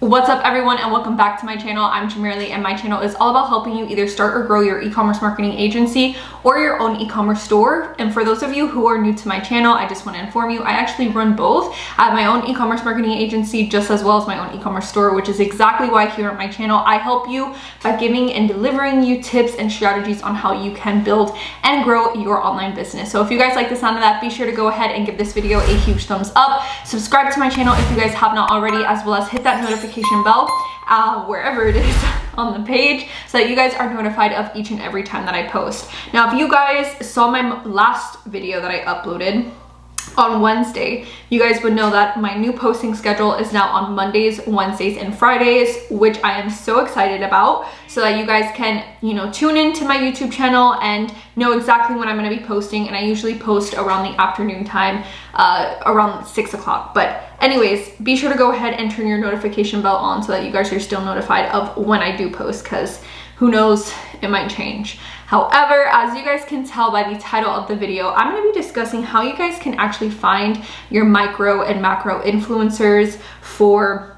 What's up everyone, and welcome back to my channel. I'm Jamaraly, and my channel is all about helping you either start or grow your e-commerce marketing agency or your own e-commerce store. And for those of you who are new to my channel, I just want to inform you, I actually run both. I have my own e-commerce marketing agency just as well as my own e-commerce store, which is exactly why here on my channel I help you by giving and delivering you tips and strategies on how you can build and grow your online business. So if you guys like the sound of that, be sure to go ahead and give this video a huge thumbs up. Subscribe to my channel if you guys have not already, as well as hit that notification bell wherever it is on the page so that you guys are notified of each and every time that I post. Now, if you guys saw my last video that I uploaded on Wednesday, you guys would know that my new posting schedule is now on Mondays, Wednesdays, and Fridays, which I am so excited about, so that you guys can, tune into my YouTube channel and know exactly when I'm going to be posting. And I usually post around the afternoon time, around 6 o'clock. But anyways, be sure to go ahead and turn your notification bell on so that you guys are still notified of when I do post, because who knows, it might change. However, as you guys can tell by the title of the video, I'm going to be discussing how you guys can actually find your micro and macro influencers for,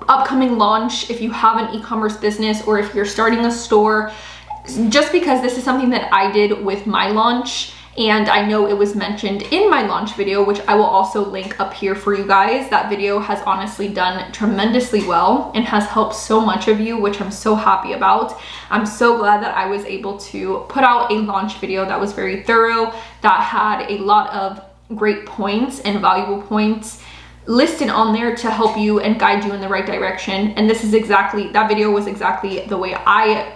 upcoming launch if you have an e-commerce business or if you're starting a store. Just because this is something that I did with my launch, and I know it was mentioned in my launch video, which I will also link up here for you guys. That video has honestly done tremendously well and has helped so much of you, which I'm so happy about. I'm so glad that I was able to put out a launch video that was very thorough, that had a lot of great points and valuable points listed on there to help you and guide you in the right direction. And this is exactly, that video was exactly the way I,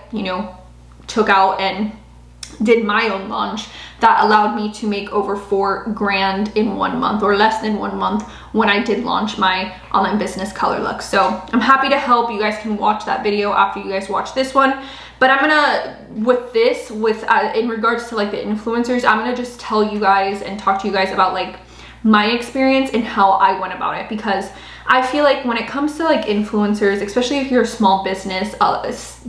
took out and did my own launch that allowed me to make over $4 grand in 1 month, or less than 1 month, when I did launch my online business Color Look. So I'm happy to help. You guys can watch that video after you guys watch this one. But I'm gonna, in regards to like the influencers, I'm gonna just tell you guys and talk to you guys about like my experience and how I went about it, because I feel like when it comes to like influencers, especially if you're a small business,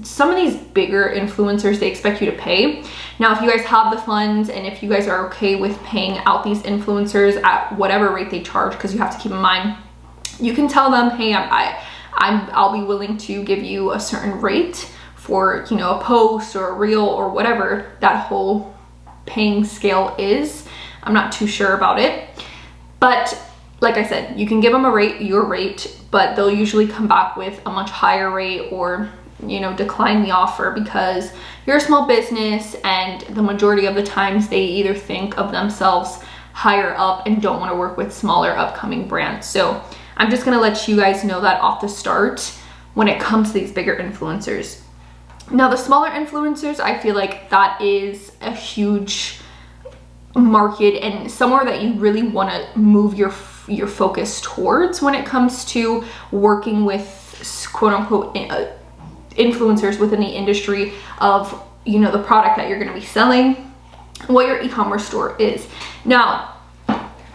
some of these bigger influencers, they expect you to pay. Now, if you guys have the funds and if you guys are okay with paying out these influencers at whatever rate they charge, because you have to keep in mind, you can tell them, hey, I'll be willing to give you a certain rate for, a post or a reel or whatever that whole paying scale is. I'm not too sure about it, but like I said, you can give them your rate, but they'll usually come back with a much higher rate or, decline the offer because you're a small business, and the majority of the times they either think of themselves higher up and don't want to work with smaller upcoming brands. So I'm just going to let you guys know that off the start when it comes to these bigger influencers. Now, the smaller influencers, I feel like that is a huge market and somewhere that you really want to move your focus towards when it comes to working with quote unquote influencers within the industry of the product that you're going to be selling, what your e-commerce store is. Now,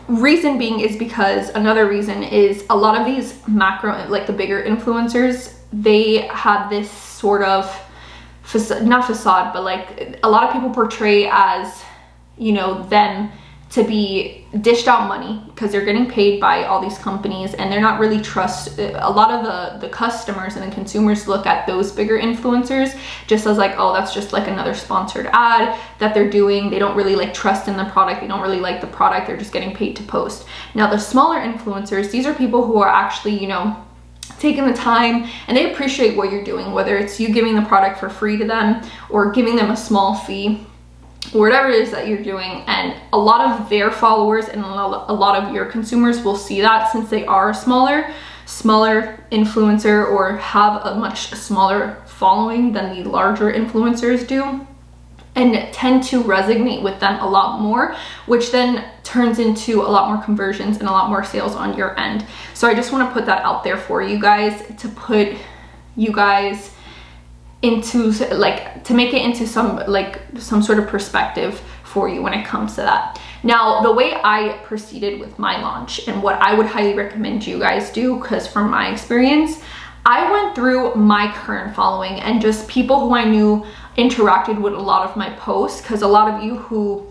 reason being is because another reason is a lot of these macro, like the bigger influencers, they have this sort of not facade, but like a lot of people portray as them to be dished out money because they're getting paid by all these companies, and they're not really a lot of the customers and the consumers look at those bigger influencers just as like, oh, that's just like another sponsored ad that they're doing. They don't really like trust in the product. They don't really like the product. They're just getting paid to post. Now, the smaller influencers, these are people who are actually, taking the time, and they appreciate what you're doing, whether it's you giving the product for free to them or giving them a small fee, whatever it is that you're doing. And a lot of their followers and a lot of your consumers will see that, since they are a smaller influencer or have a much smaller following than the larger influencers do, and tend to resonate with them a lot more, which then turns into a lot more conversions and a lot more sales on your end. So I just want to put that out there for you guys, to put you guys into like, to make it into some sort of perspective for you when it comes to that. Now, the way I proceeded with my launch and what I would highly recommend you guys do, because from my experience, I went through my current following and just people who I knew interacted with a lot of my posts, because a lot of you who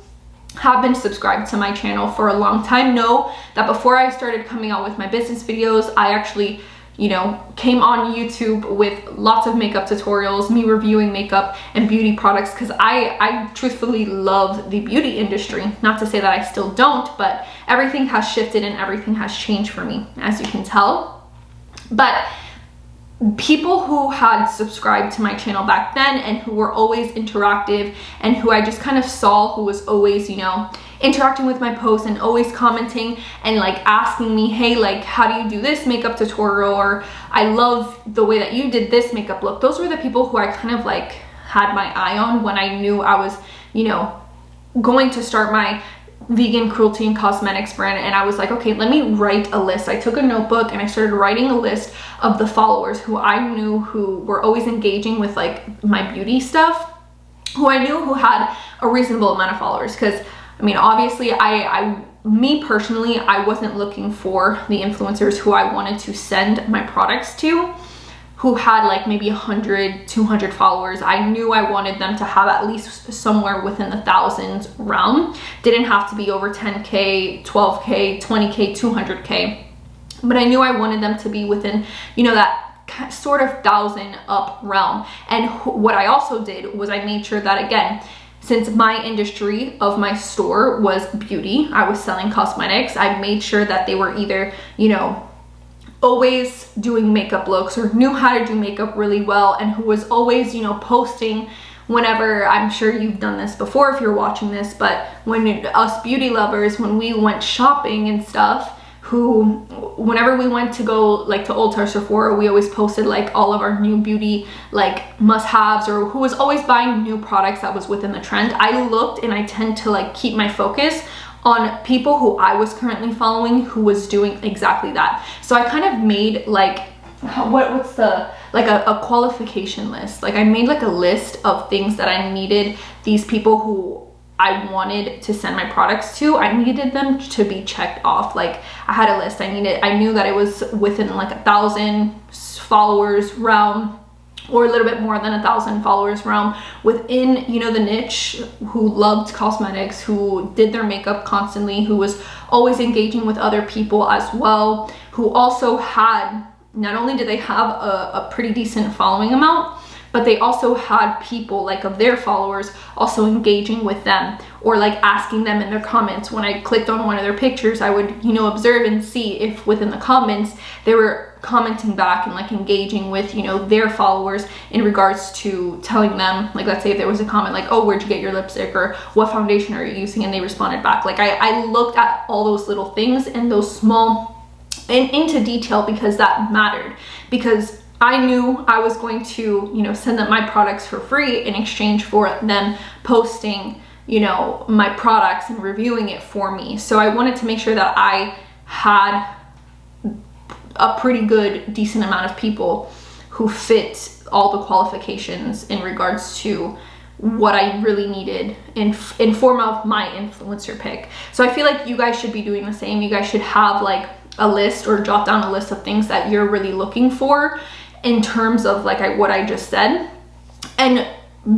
have been subscribed to my channel for a long time know that before I started coming out with my business videos, I actually you know, came on YouTube with lots of makeup tutorials, me reviewing makeup and beauty products, because I truthfully love the beauty industry. Not to say that I still don't, but everything has shifted and everything has changed for me, as you can tell. But people who had subscribed to my channel back then and who were always interactive and who I just kind of saw who was always, you know, interacting with my posts and always commenting and like asking me, hey, like, how do you do this makeup tutorial? Or I love the way that you did this makeup look. Those were the people who I kind of like had my eye on when I knew I was, you know, going to start my vegan cruelty and cosmetics brand. And I was like, okay, let me write a list. I took a notebook and I started writing a list of the followers who I knew who were always engaging with like my beauty stuff, who I knew who had a reasonable amount of followers. Because I mean, obviously me personally, I wasn't looking for the influencers who I wanted to send my products to, who had like maybe 100, 200 followers. I knew I wanted them to have at least somewhere within the thousands realm. Didn't have to be over 10K, 12K, 20K, 200K. But I knew I wanted them to be within, you know, that sort of 1,000 up realm. And what I also did was I made sure that, again, since my industry of my store was beauty, I was selling cosmetics, I made sure that they were either, you know, always doing makeup looks or knew how to do makeup really well, and who was always, you know, posting whenever, I'm sure you've done this before if you're watching this, but when us beauty lovers, when we went shopping and stuff, who whenever we went to go like to Ulta or Sephora, we always posted like all of our new beauty like must-haves, or who was always buying new products that was within the trend. I looked and I tend to like keep my focus on people who I was currently following who was doing exactly that. So I kind of made like, what's the, like a qualification list. Like I made like a list of things that I needed these people who I wanted to send my products to, I needed them to be checked off. Like I had a list, I knew that it was within like 1,000 followers realm, or a little bit more than 1,000 followers realm within, you know, the niche, who loved cosmetics, who did their makeup constantly, who was always engaging with other people as well, who also had, not only did they have a pretty decent following amount, but they also had people like of their followers also engaging with them, or like asking them in their comments. When I clicked on one of their pictures, I would, you know, observe and see if within the comments they were commenting back and like engaging with, you know, their followers in regards to telling them, like, let's say if there was a comment like, oh, where'd you get your lipstick, or what foundation are you using, and they responded back. Like I looked at all those little things and those small and into detail, because that mattered, because I knew I was going to, you know, send them my products for free in exchange for them posting, you know, my products and reviewing it for me. So I wanted to make sure that I had a pretty good, decent amount of people who fit all the qualifications in regards to what I really needed in form of my influencer pick. So I feel like you guys should be doing the same. You guys should have like a list, or jot down a list of things that you're really looking for in terms of like what I just said, and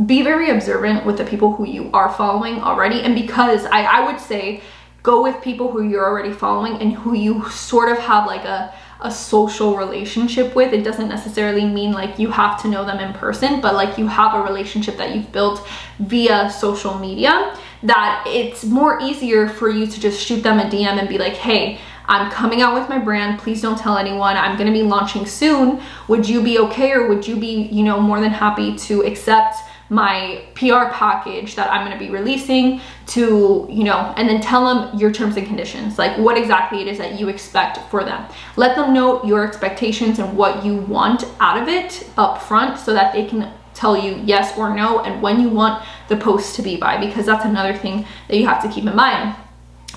be very observant with the people who you are following already. And because I would say go with people who you're already following and who you sort of have like a social relationship with. It doesn't necessarily mean like you have to know them in person, but like you have a relationship that you've built via social media, that it's more easier for you to just shoot them a DM and be like, hey, I'm coming out with my brand, please don't tell anyone, I'm gonna be launching soon, would you be okay, or would you be, you know, more than happy to accept my PR package that I'm gonna be releasing, to, you know, and then tell them your terms and conditions, like what exactly it is that you expect for them. Let them know your expectations and what you want out of it up front, so that they can tell you yes or no, and when you want the post to be by, because that's another thing that you have to keep in mind.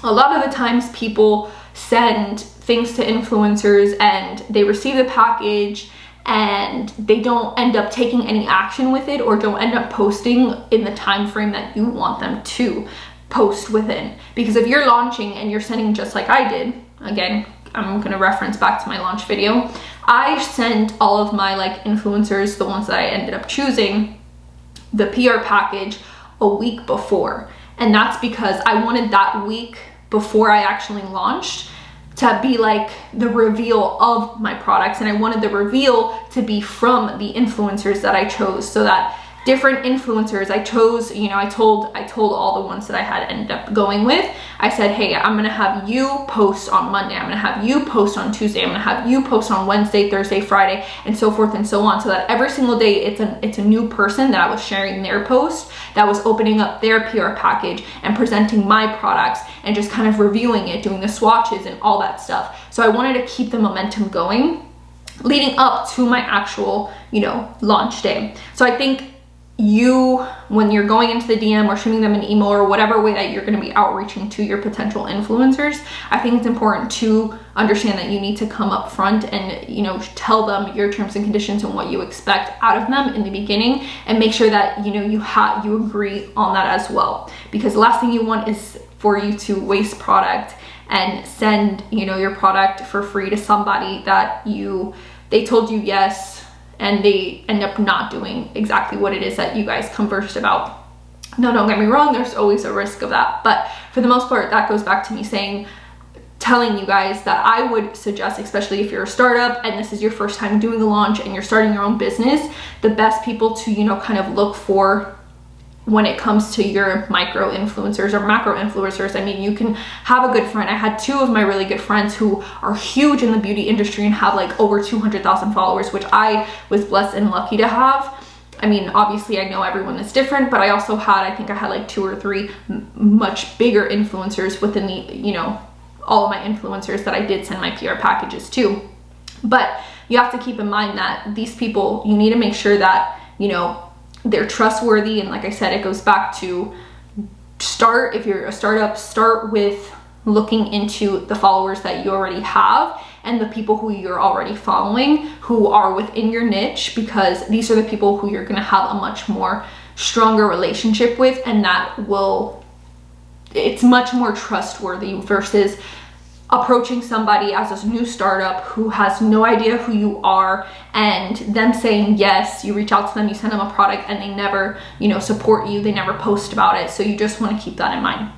A lot of the times people send things to influencers and they receive the package and they don't end up taking any action with it, or don't end up posting in the time frame that you want them to post within. Because if you're launching and you're sending just like I did, again, I'm gonna reference back to my launch video, I sent all of my like influencers, the ones that I ended up choosing, the PR package a week before. And that's because I wanted that week before I actually launched to be like the reveal of my products, and I wanted the reveal to be from the influencers that I chose, so that different influencers I chose, you know, I told all the ones that I had ended up going with, I said, hey, I'm gonna have you post on Monday, I'm gonna have you post on Tuesday, I'm gonna have you post on Wednesday, Thursday, Friday, and so forth and so on, so that every single day it's a new person that I was sharing their post, that was opening up their PR package and presenting my products and just kind of reviewing it, doing the swatches and all that stuff. So I wanted to keep the momentum going leading up to my actual, you know, launch day. So I think when you're going into the DM or shooting them an email or whatever way that you're going to be outreaching to your potential influencers, I think it's important to understand that you need to come up front and, you know, tell them your terms and conditions and what you expect out of them in the beginning, and make sure that, you know, you agree on that as well, because the last thing you want is for you to waste product and send, you know, your product for free to somebody that they told you yes, and they end up not doing exactly what it is that you guys conversed about. No, don't get me wrong, there's always a risk of that, but for the most part, that goes back to me telling you guys that I would suggest, especially if you're a startup and this is your first time doing a launch and you're starting your own business, the best people to, you know, kind of look for when it comes to your micro influencers or macro influencers. I mean, you can have a good friend. I had two of my really good friends who are huge in the beauty industry and have like over 200,000 followers, which I was blessed and lucky to have. I mean, obviously I know everyone is different, but I also I think I had like 2 or 3 much bigger influencers within the, you know, all of my influencers that I did send my PR packages to. But you have to keep in mind that these people, you need to make sure that, you know, they're trustworthy. And like I said, it goes back to if you're a startup, start with looking into the followers that you already have and the people who you're already following who are within your niche, because these are the people who you're going to have a much more stronger relationship with, and it's much more trustworthy versus approaching somebody as a new startup who has no idea who you are and them saying yes, you reach out to them, you send them a product, and they never, you know, support you, they never post about it. So you just want to keep that in mind.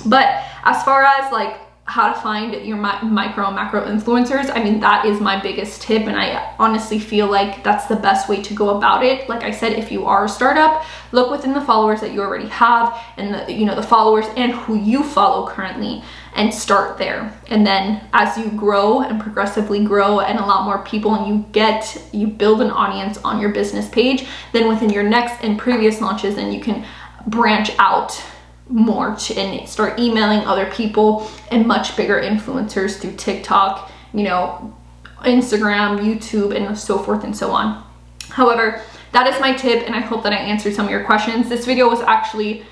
But as far as like how to find your micro and macro influencers, I mean, that is my biggest tip, and I honestly feel like that's the best way to go about it. Like I said, if you are a startup, look within the followers that you already have and the, you know, the followers and who you follow currently, and start there. And then as you grow and progressively grow and a lot more people, and you build an audience on your business page, then within your next and previous launches, then you can branch out more and start emailing other people and much bigger influencers through TikTok, you know, Instagram, YouTube, and so forth and so on. However, that is my tip, and I hope that I answered some of your questions. This video was actually,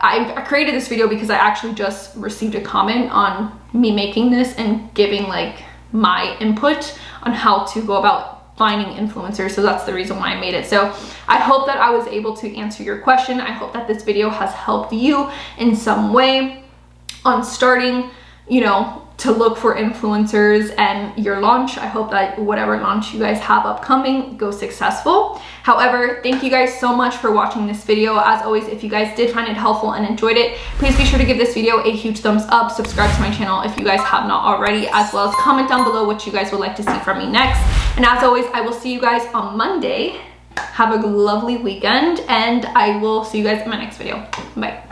I created this video because I actually just received a comment on me making this and giving like my input on how to go about finding influencers. So that's the reason why I made it. So I hope that I was able to answer your question. I hope that this video has helped you in some way on starting, you know, to look for influencers and your launch. I hope that whatever launch you guys have upcoming goes successful. However, thank you guys so much for watching this video. As always, if you guys did find it helpful and enjoyed it, please be sure to give this video a huge thumbs up, subscribe to my channel if you guys have not already, as well as comment down below what you guys would like to see from me next. And as always, I will see you guys on Monday. Have a lovely weekend, and I will see you guys in my next video. Bye.